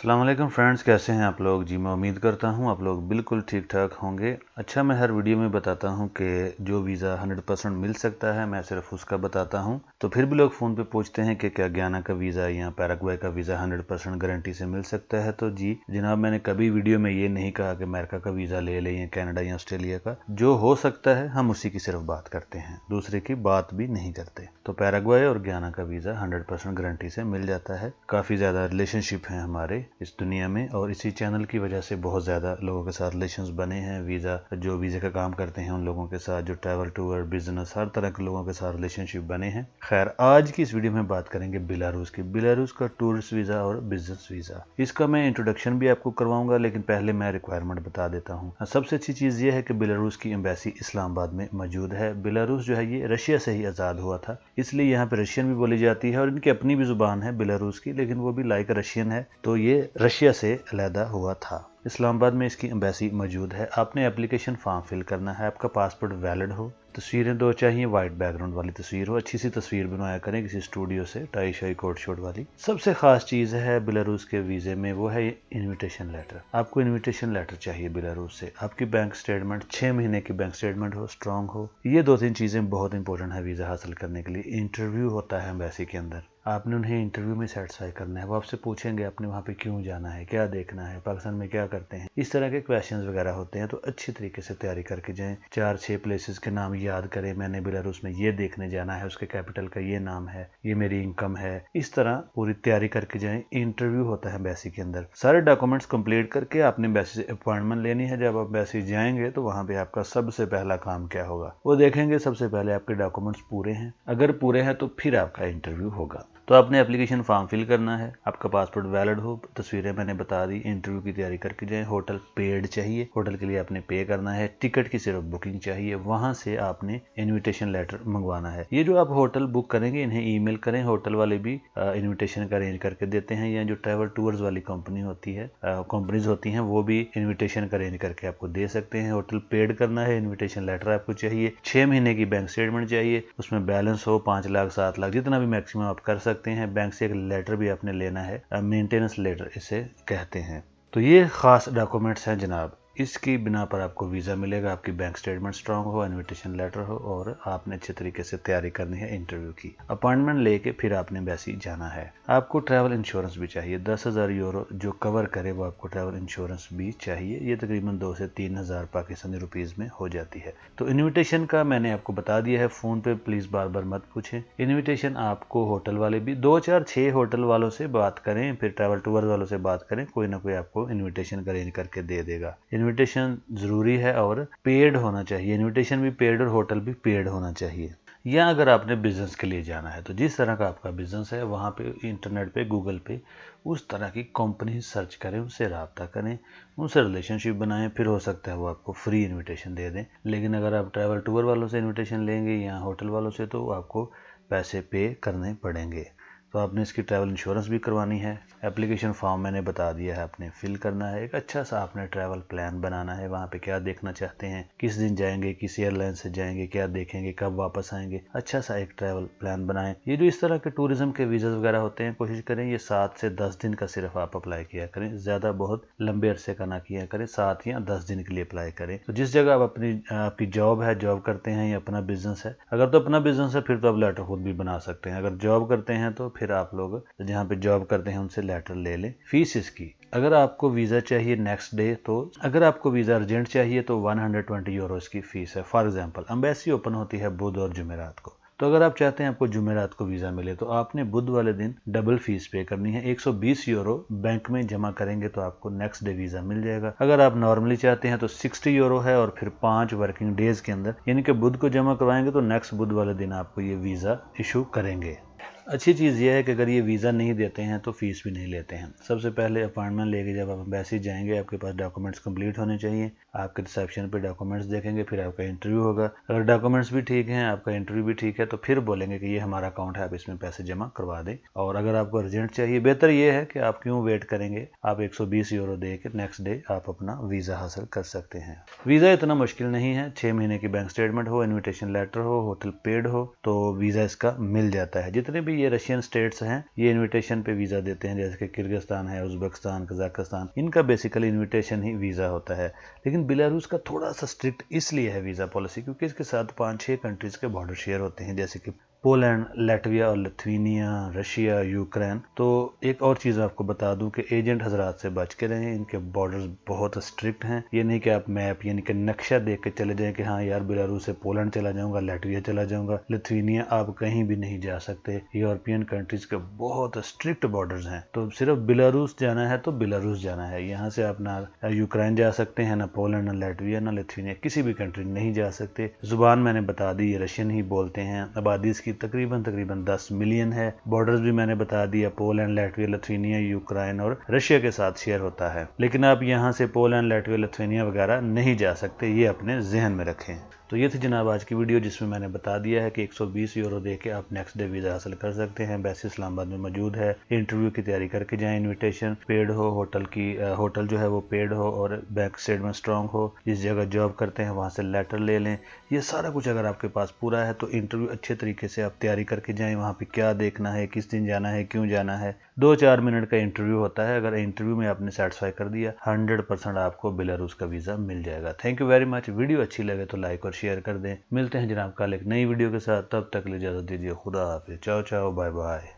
अस्सलाम वालेकुम फ्रेंड्स, कैसे हैं आप लोग। जी मैं उम्मीद करता हूं आप लोग बिल्कुल ठीक ठाक होंगे। अच्छा, मैं हर वीडियो में बताता हूं कि जो वीज़ा 100% मिल सकता है मैं सिर्फ उसका बताता हूं। तो फिर भी लोग फ़ोन पे पूछते हैं कि क्या गयाना का वीज़ा या पैराग्वे का वीज़ा 100% गारंटी से मिल सकता है। तो जी जनाब, मैंने कभी वीडियो में ये नहीं कहा कि अमेरिका का वीज़ा ले लें या कनाडा या ऑस्ट्रेलिया का। जो हो सकता है हम उसी की सिर्फ बात करते हैं, दूसरे की बात भी नहीं करते। तो पैराग्वे और गयाना का वीज़ा 100% गारंटी से मिल जाता है। काफ़ी ज़्यादा रिलेशनशिप है हमारे इस दुनिया में और इसी चैनल की वजह से बहुत ज़्यादा लोगों के साथ रिलेशंस बने हैं। वीज़ा का काम करते हैं उन लोगों के साथ, जो ट्रैवल टूर बिजनेस हर तरह के लोगों के साथ रिलेशनशिप बने हैं। खैर, आज की इस वीडियो में बात करेंगे बेलारूस की। बेलारूस का टूरिस्ट वीज़ा और बिजनेस वीज़ा, इसका मैं इंट्रोडक्शन भी आपको करवाऊंगा, लेकिन पहले मैं रिक्वायरमेंट बता देता हूँ। सबसे अच्छी चीज़ ये है कि बेलारूस की एम्बेसी इस्लामाबाद में मौजूद है। बेलारूस जो है ये रशिया से ही आज़ाद हुआ था, इसलिए यहाँ पे रशियन भी बोली जाती है और इनकी अपनी भी जुबान है बेलारूस की, लेकिन वो भी लाइक रशियन है। तो ये रशिया से अलहदा हुआ था। इस्लामाबाद में इसकी एम्बेसी मौजूद है। आपने एप्लीकेशन फॉर्म फिल करना है, आपका पासपोर्ट वैलिड हो, तस्वीरें 2 चाहिए, वाइट बैकग्राउंड वाली तस्वीर हो, अच्छी सी तस्वीर बनवाया करें किसी स्टूडियो से, टाई शाई कोट शोट वाली। सबसे खास चीज़ है बेलारूस के वीज़े में वो है इनविटेशन लेटर। आपको इनविटेशन लेटर चाहिए बेलारूस से, आपकी बैंक स्टेटमेंट 6 महीने की बैंक स्टेटमेंट हो, स्ट्रांग हो। ये 2-3 चीज़ें बहुत इंपॉर्टेंट है वीज़ा हासिल करने के लिए। इंटरव्यू होता है एम्बेसी के अंदर, आपने उन्हें इंटरव्यू में सेटिस्फाई करना है। वो आपसे पूछेंगे आपने वहाँ पे क्यों जाना है, क्या देखना है, पाकिस्तान में क्या करते हैं, इस तरह के क्वेश्चंस वगैरह होते हैं। तो अच्छी तरीके से तैयारी करके जाएं। 4-6 प्लेसेस के नाम याद करें, मैंने बेलारूस में ये देखने जाना है, उसके कैपिटल का ये नाम है, ये मेरी इनकम है। इस तरह पूरी तैयारी करके जाएं। इंटरव्यू होता है एम्बेसी के अंदर। सारे डॉक्यूमेंट्स कंप्लीट करके आपने एम्बेसी से अपॉइंटमेंट लेनी है। जब आप एम्बेसी जाएंगे तो वहाँ पे आपका सबसे पहला काम क्या होगा, वो देखेंगे। सबसे पहले आपके डॉक्यूमेंट्स पूरे हैं, अगर पूरे हैं तो फिर आपका इंटरव्यू होगा। तो आपने एप्लीकेशन फॉर्म फिल करना है, आपका पासपोर्ट वैलिड हो, तस्वीरें मैंने बता दी। इंटरव्यू की तैयारी करके जाएं। होटल पेड चाहिए, होटल के लिए आपने पे करना है। टिकट की सिर्फ बुकिंग चाहिए, वहां से आपने इनविटेशन लेटर मंगवाना है। ये जो आप होटल बुक करेंगे इन्हें ईमेल करें, होटल वाले भी इन्विटेशन का अरेंज करके देते हैं। या जो ट्रैवल टूर्स वाली कंपनी होती है, कंपनीज होती हैं, वो भी इन्विटेशन का अरेंज करके आपको दे सकते हैं। होटल पेड करना है, इन्विटेशन लेटर आपको चाहिए, 6 महीने की बैंक स्टेटमेंट चाहिए, उसमें बैलेंस हो 5 लाख 7 लाख, जितना भी मैक्सिमम आप कर सकते हैं। बैंक से एक लेटर भी आपने लेना है, मेंटेनेंस लेटर इसे कहते हैं। तो ये खास डॉक्यूमेंट्स हैं जनाब, इसकी बिना पर आपको वीज़ा मिलेगा। आपकी बैंक स्टेटमेंट स्ट्रांग हो, इनविटेशन लेटर हो और आपने अच्छे तरीके से तैयारी करनी है इंटरव्यू की। अपॉइंटमेंट लेके फिर आपने एम्बेसी जाना है। आपको ट्रैवल इंश्योरेंस भी चाहिए, 10,000 यूरो जो कवर करे वो आपको ट्रैवल इंश्योरेंस भी चाहिए। ये तकरीबन 2 से 3,000 पाकिस्तानी रुपीज़ में हो जाती है। तो इन्विटेशन का मैंने आपको बता दिया है, फ़ोन पे प्लीज़ बार बार मत पूछें। इन्विटेशन आपको होटल वाले भी 2-4-6 होटल वालों से बात करें, फिर ट्रैवल टूर वालों से बात करें, कोई ना कोई आपको इन्विटेशन अरेंज करके दे देगा। इन्विटेशन जरूरी है और पेड होना चाहिए। इन्विटेशन भी पेड और होटल भी पेड होना चाहिए। या अगर आपने बिजनेस के लिए जाना है तो जिस तरह का आपका बिजनेस है वहाँ पे इंटरनेट पे गूगल पे उस तरह की कंपनी सर्च करें, उनसे रब्ता करें, उनसे रिलेशनशिप बनाएं, फिर हो सकता है वो आपको फ्री इन्विटेशन दे दें। लेकिन अगर आप ट्रैवल टूर वालों से इन्विटेशन लेंगे या होटल वालों से तो आपको पैसे पे करने पड़ेंगे। तो आपने इसकी ट्रैवल इंश्योरेंस भी करवानी है। एप्लीकेशन फॉर्म मैंने बता दिया है, आपने फिल करना है। एक अच्छा सा आपने ट्रैवल प्लान बनाना है, वहाँ पे क्या देखना चाहते हैं, किस दिन जाएंगे, किस एयरलाइन से जाएंगे, क्या देखेंगे, कब वापस आएंगे। अच्छा सा एक ट्रैवल प्लान बनाएं। ये जो इस तरह के टूरिज्म के वीज़ा वगैरह होते हैं, कोशिश करें ये 7 से 10 दिन का सिर्फ आप अप्लाई किया करें, ज़्यादा बहुत लंबे अरसे का ना किया करें। 7 या 10 दिन के लिए अप्लाई करें। तो जिस जगह आप आपकी जॉब है, जॉब करते हैं या अपना बिजनेस है, अगर तो अपना बिजनेस है फिर तो आप लेटर खुद भी बना सकते हैं। अगर जॉब करते हैं तो फिर आप लोग जहाँ पे जॉब करते हैं उनसे लेटर ले लें। फीस इसकी, अगर आपको वीज़ा चाहिए नेक्स्ट डे, तो अगर आपको वीज़ा अर्जेंट चाहिए तो 120 यूरोज़ की फ़ीस है। फॉर एग्जांपल एम्बेसी ओपन होती है बुध और जुमेरात को, तो अगर आप चाहते हैं आपको जुमेरात को वीज़ा मिले तो आपने बुध वाले दिन डबल फीस पे करनी है। 120 यूरो बैंक में जमा करेंगे तो आपको नेक्स्ट डे वीज़ा मिल जाएगा। अगर आप नॉर्मली चाहते हैं तो 60 यूरो है और फिर 5 वर्किंग डेज के अंदर, यानी कि बुध को जमा करवाएंगे तो नेक्स्ट बुध वाले दिन आपको ये वीज़ा इशू करेंगे। अच्छी चीज़ यह है कि अगर ये वीज़ा नहीं देते हैं तो फीस भी नहीं लेते हैं। सबसे पहले अपॉइंटमेंट लेके जब आप एम्बेसी जाएंगे आपके पास डॉक्यूमेंट्स कंप्लीट होने चाहिए। आपके रिसेप्शन पे डॉक्यूमेंट्स देखेंगे, फिर आपका इंटरव्यू होगा। अगर डॉक्यूमेंट्स भी ठीक हैं, आपका इंटरव्यू भी ठीक है, तो फिर बोलेंगे कि ये हमारा अकाउंट है, आप इसमें पैसे जमा करवा दें। और अगर आपको अर्जेंट चाहिए, बेहतर ये है कि आप क्यों वेट करेंगे, आप 120 यूरो दे के नेक्स्ट डे आप अपना वीज़ा हासिल कर सकते हैं। वीज़ा इतना मुश्किल नहीं है, 6 महीने की बैंक स्टेटमेंट हो, इन्विटेशन लेटर हो, होटल पेड हो, तो वीज़ा इसका मिल जाता है। जितने भी भी ये रशियन स्टेट्स हैं, ये इनविटेशन पे वीज़ा देते हैं, जैसे कि किर्गिस्तान है, उज्बेकिस्तान, कजाकिस्तान, इनका बेसिकली इनविटेशन ही वीज़ा होता है। लेकिन बेलारूस का थोड़ा सा स्ट्रिक्ट इसलिए है वीज़ा पॉलिसी क्योंकि इसके साथ 5-6 कंट्रीज़ के बॉर्डर शेयर होते हैं, जैसे कि पोलैंड, लैटविया और लिथुआनिया, रशिया, यूक्रेन। तो एक और चीज़ आपको बता दूं कि एजेंट हजरात से बच के रहें, इनके बॉर्डर्स बहुत स्ट्रिक्ट हैं। ये नहीं कि आप मैप यानी कि नक्शा देख के चले जाएं कि हाँ यार बेलारूस से पोलैंड चला जाऊंगा, लैटविया चला जाऊंगा, लिथुआनिया, आप कहीं भी नहीं जा सकते। यूरोपियन कंट्रीज के बहुत स्ट्रिक्ट बॉर्डर्स हैं, तो सिर्फ बेलारूस जाना है तो बेलारूस जाना है। यहाँ से आप ना यूक्रेन जा सकते हैं, ना पोलैंड, ना लैटविया, ना लिथुआनिया, किसी भी कंट्री नहीं जा सकते। जुबान मैंने बता दी, ये रशियन ही बोलते हैं। आबादी इसकी तकरीबन 10 मिलियन है। बॉर्डर्स भी मैंने बता दिया, पोलैंड, लैटविया, लिथुआनिया, यूक्रेन और रशिया के साथ शेयर होता है। लेकिन आप यहाँ से पोलैंड, लैटविया, लिथुआनिया वगैरह नहीं जा सकते, ये अपने जहन में रखें। तो ये थी जनाब आज की वीडियो, जिसमें मैंने बता दिया है कि 120 यूरो दे के आप नेक्स्ट डे वीज़ा हासिल कर सकते हैं। वैसे इस्लामाबाद में मौजूद है, इंटरव्यू की तैयारी करके जाएं। इनविटेशन पेड हो, होटल जो है वो पेड हो और बैंक स्टेटमेंट स्ट्रांग हो। जिस जगह जॉब करते हैं वहाँ से लेटर ले लें। ये सारा कुछ अगर आपके पास पूरा है तो इंटरव्यू अच्छे तरीके से आप तैयारी करके जाएँ। वहाँ पर क्या देखना है, किस दिन जाना है, क्यों जाना है। 2-4 मिनट का इंटरव्यू होता है। अगर इंटरव्यू में आपने सेटिस्फाई कर दिया, 100% आपको बेलारूस का वीज़ा मिल जाएगा। Thank you very much. Video अच्छी लगे तो लाइक और शेयर कर दें। मिलते हैं जनाब कल एक नई वीडियो के साथ, तब तक के लिए इजाज़त दीजिए। खुदा हाफिज़। चाओ चाओ, बाय बाय।